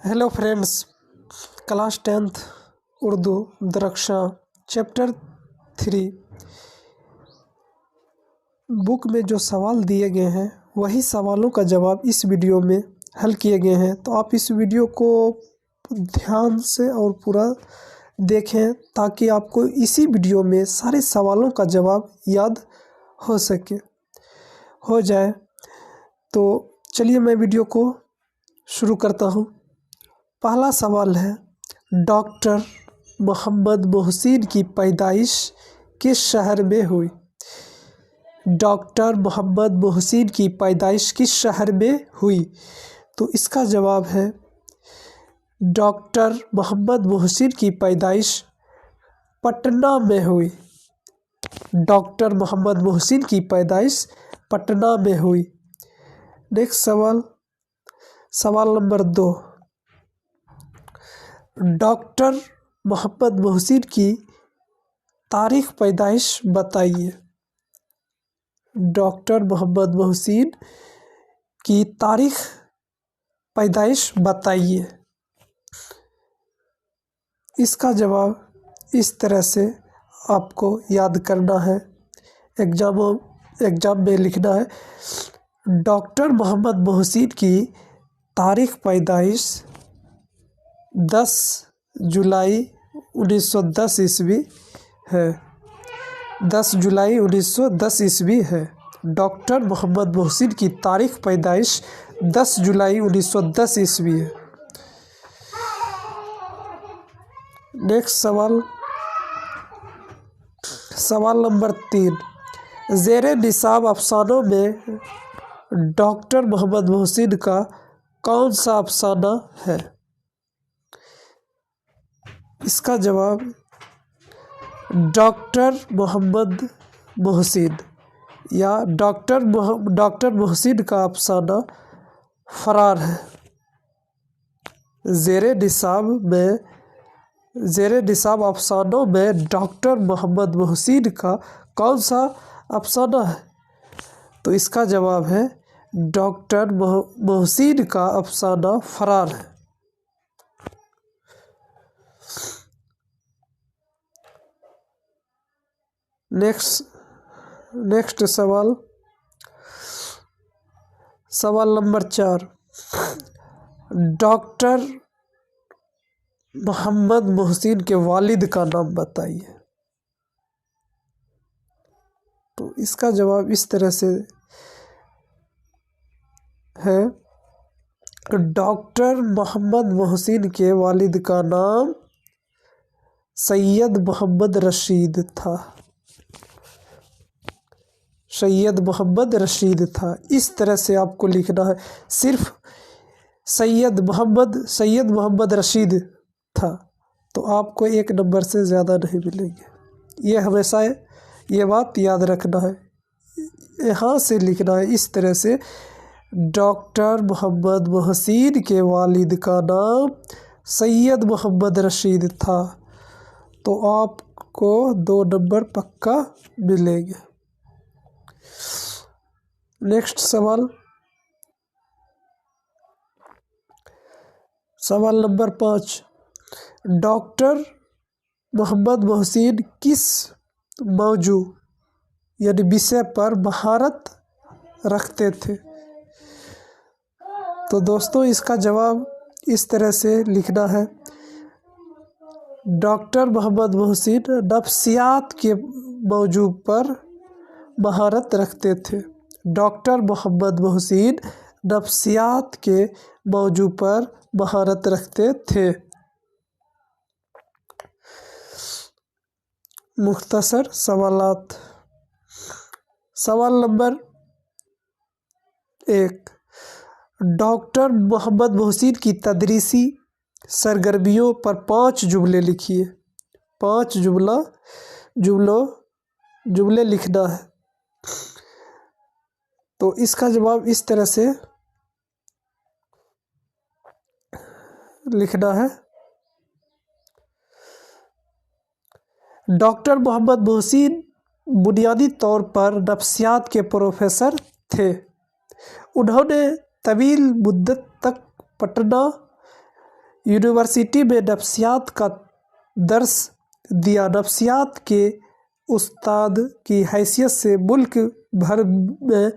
Hello friends, class 10th Urdu Darakhshan chapter 3 book में जो सवाल दिए गए हैं वही सवालों का जवाब इस वीडियो में हल किए गए हैं। तो आप इस वीडियो को ध्यान से और पूरा देखें ताकि आपको इसी वीडियो में सारे सवालों का जवाब याद हो जाए। तो चलिए मैं वीडियो को शुरू करता हूँ। पहला सवाल है, डॉक्टर मोहम्मद मोहसिन की पैदाइश किस शहर में हुई? डॉक्टर मोहम्मद मोहसिन की पैदाइश किस शहर में हुई? तो इसका जवाब है डॉक्टर मोहम्मद मोहसिन की पैदाइश पटना में हुई। डॉक्टर मोहम्मद मोहसिन की पैदाइश पटना में हुई। नेक्स्ट सवाल नंबर 2, डॉक्टर मोहम्मद मोहसिन की तारीख पैदाइश बताइए। डॉक्टर मोहम्मद मोहसिन की तारीख पैदाइश बताइए। इसका जवाब इस तरह से आपको याद करना है, एग्जाम में लिखना है। डॉक्टर मोहम्मद मोहसिन की तारीख पैदाइश 10 जुलाई 1910 ईस्वी है। 10 जुलाई 1910 ईस्वी है। डॉक्टर मोहम्मद मोहसिन की तारीख पैदाइश 10 जुलाई 1910 ईस्वी है। नेक्स्ट सवाल नंबर 3, ज़ेरे निसाब अफसानों में डॉक्टर मोहम्मद मोहसिन का कौन सा अफसाना है? इसका जवाब डॉक्टर मोहम्मद मोहसिन या डॉक्टर मोहसिन का अफसाना फरार है। ज़ेरे निसाब अफसानों में डॉक्टर मोहम्मद मोहसिन का कौन सा अफसाना है? तो इसका जवाब है डॉक्टर मोहसिन का अफसाना फरार है। नेक्स्ट सवाल नंबर 4, डॉक्टर मोहम्मद मोहसिन के वालिद का नाम बताइए। तो इसका जवाब इस तरह से है, डॉक्टर मोहम्मद मोहसिन के वालिद का नाम सैयद मोहम्मद रशीद था। सैयद मोहम्मद रशीद था। इस तरह से आपको लिखना है, सिर्फ सैयद मोहम्मद रशीद था तो आपको 1 नंबर से ज़्यादा नहीं मिलेंगे। ये हमेशा ये बात याद रखना है, यहाँ से लिखना है इस तरह से, डॉक्टर मोहम्मद मोहसिन के वालिद का नाम सैयद मोहम्मद रशीद था तो आपको 2 नंबर पक्का मिलेंगे। नेक्स्ट सवाल नंबर 5, डॉक्टर मोहम्मद मोहसिन किस मौजू यानी विषय पर महारत रखते थे? तो दोस्तों इसका जवाब इस तरह से लिखना है, डॉक्टर मोहम्मद मोहसिन नफ्सियात के मौजू पर महारत रखते थे। डॉक्टर मोहम्मद मोहसिन नफ्सियात के मौजू पर महारत रखते थे। मुख्तसर सवालात। सवाल नंबर 1, डॉक्टर मोहम्मद मोहसिन की तदरीसी सरगर्मियों पर 5 जुमले लिखिए। 5 जुमले लिखना है। तो इसका जवाब इस तरह से लिखना है, डॉक्टर मोहम्मद मोहसिन बुनियादी तौर पर नफ्सियात के प्रोफेसर थे। उन्होंने तवील मुद्दत तक पटना यूनिवर्सिटी में नफ्सियात का दर्स दिया। नफ्सियात के उस्ताद की हैसियत से मुल्क भर में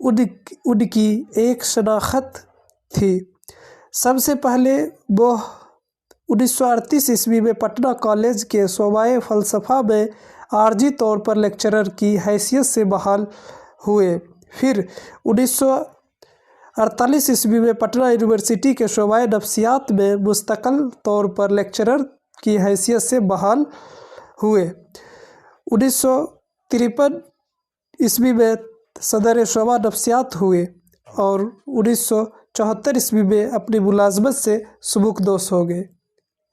उनकी एक शनाख्त थी। सबसे पहले वो 1938 ईस्वी में पटना कॉलेज के शोबाए फ़लसफ़ा में आर्जी तौर पर लेक्चरर की हैसियत से बहाल हुए। फिर 1948 ईस्वी में पटना यूनिवर्सिटी के शोबाए नफ्सियात में मुस्तकिल तौर पर लेक्चरर की हैसियत से बहाल हुए। 1953 ईस्वी में सदर शोबा नफ्सियात हुए और 1974 ईस्वी में अपनी मुलाजमत से सुबुकदोश हो गए,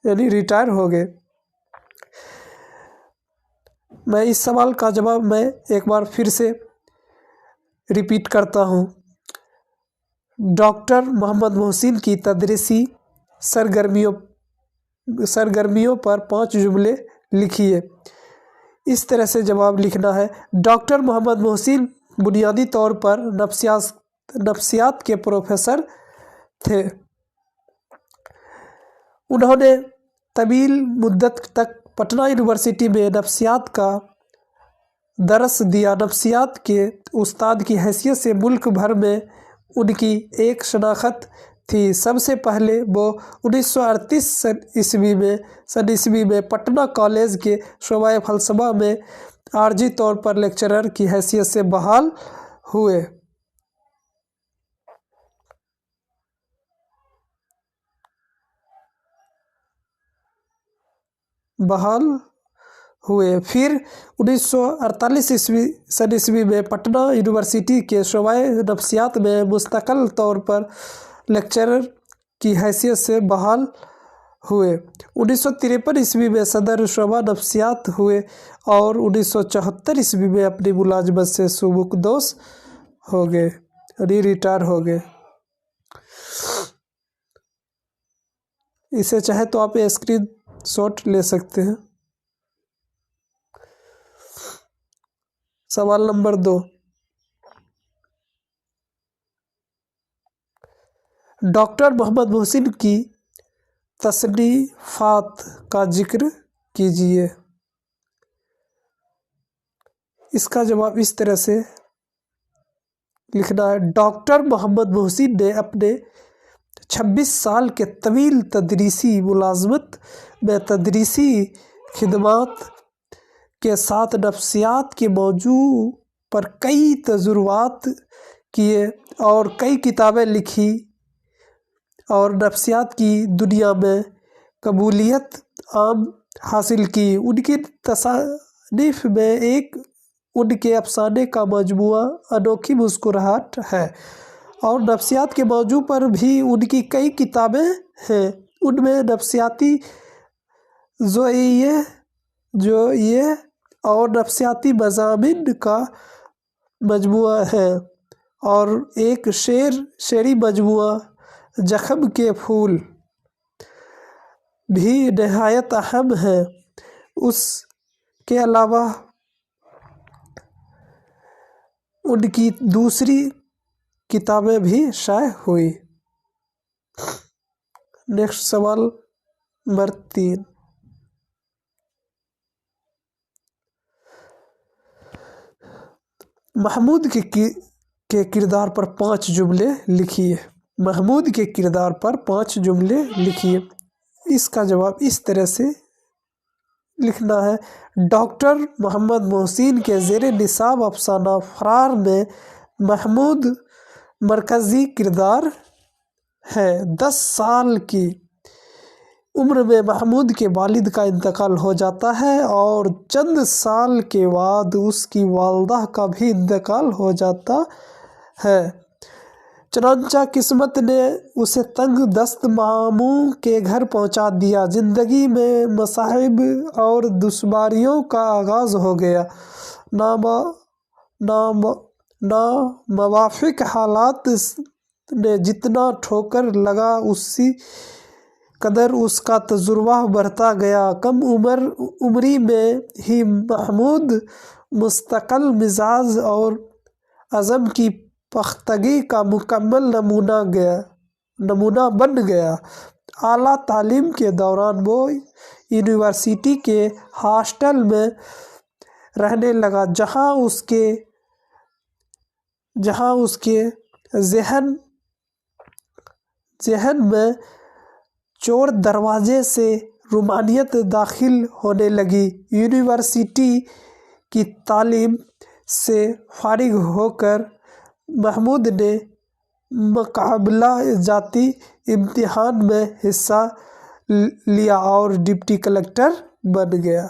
यानी रिटायर हो गए। मैं इस सवाल का जवाब मैं एक बार फिर से रिपीट करता हूँ। डॉक्टर मोहम्मद मोहसिन की तदरीसी सरगर्मियों पर 5 जुमले लिखिए। इस तरह से जवाब लिखना है। डॉक्टर मोहम्मद मोहसिन बुनियादी तौर पर नफ्सियात के प्रोफेसर थे। उन्होंने तवील मुद्दत तक पटना यूनिवर्सिटी में नफ्सियात का दरस दिया। नफ्सियात के उस्ताद की हैसियत से मुल्क भर में उनकी एक शनाख्त थी। सबसे पहले वो 1938 ईस्वी में पटना कॉलेज के शोबाए फ़लसफ़ा में आर्जी तौर पर लेक्चरर की हैसियत से बहाल हुए। फिर 1948 ईस्वी में पटना यूनिवर्सिटी के शोबाए नफ्सियात में मुस्तकिल तौर पर लेक्चरर की हैसियत से बहाल हुए। 1953 ईस्वी में सदर शोबा नफ्सियात हुए और 1974 ईस्वी में अपनी मुलाजमत से सुबुकदोश हो गए, यानी रिटायर हो गए। इसे चाहे तो आप स्क्रीन शॉट ले सकते हैं। सवाल नंबर 2, डॉक्टर मोहम्मद मोहसिन की तसनीफ़ात का जिक्र कीजिए। इसका जवाब इस तरह से लिखना है। डॉक्टर मोहम्मद मोहसिन ने अपने 26 साल के तवील तदरीसी मुलाजमत में तदरीसी खिदमात के साथ नफ्सियात के मौजू पर कई तजुर्बात किए और कई किताबें लिखी और नफ्सियात की दुनिया में कबूलियत आम हासिल की। उनकी तसानीफ में एक उनके अफसाने का मजमुआ अनोखी मुस्कुराहट है और नफ्सियात के मौजू पर भी उनकी कई किताबें हैं। उनमें नफ्सियाती जोइये और नफ्सियाती मज़ामिन का मजमुआ है और एक शेरी मजमुआ जख्म के फूल भी नहायत अहम है। उसके अलावा उनकी दूसरी किताबें भी शाये हुई। नेक्स्ट सवाल नंबर 3, महमूद के किरदार पर 5 जुमले लिखिए। महमूद के किरदार पर 5 जुमले लिखिए। इसका जवाब इस तरह से लिखना है। डॉक्टर मोहम्मद मोहसिन के ज़ेरे निसाब अफसाना फरार में महमूद मरकज़ी किरदार है। 10 साल की उम्र में महमूद के वालिद का इंतकाल हो जाता है और चंद साल के बाद उसकी वालदा का भी इंतकाल हो जाता है। चनांचा किस्मत ने उसे तंग दस्त मामू के घर पहुंचा दिया। ज़िंदगी में मसाइब और दुश्वारियों का आगाज़ हो गया। नामवाफिक हालात ने जितना ठोकर लगा उसी कदर उसका तजुर्बा बढ़ता गया। कम उम्री में ही महमूद मुस्तकिल मिजाज और अज़म की पख्तगी का मुकम्मल नमूना बन गया। आला तालीम के दौरान वो यूनिवर्सिटी के हॉस्टल में रहने लगा, जहाँ उसके ज़हन में चोर दरवाजे से रूमानियत दाखिल होने लगी। यूनिवर्सिटी की तालीम से फारिग होकर महमूद ने मुकाबला जाती इम्तिहान में हिस्सा लिया और डिप्टी कलेक्टर बन गया।